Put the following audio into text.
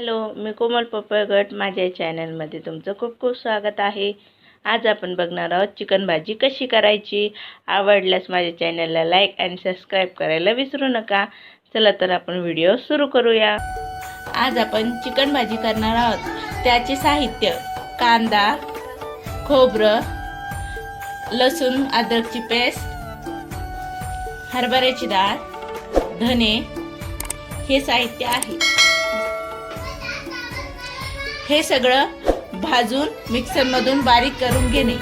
Hello, मी कोमल पपळगट माझ्या चॅनलमध्ये तुमचं खूप खूप स्वागत आहे। आज आपण बघणार आहोत चिकन भाजी कशी करायची। आवडल्यास माझ्या चॅनलला लाईक आणि सबस्क्राइब करायला विसरू नका। चला तर आपण व्हिडिओ सुरू करूया। आज आपण चिकन भाजी करणार आहोत। त्याचे साहित्य: कांदा, खोबरं, लसूण अद्रकची पेस्ट, हरभऱ्याची डाळ, धने हे साहित्य आहे। हे सगळं भाजून मिक्सर मधून बारीक करून घेणे।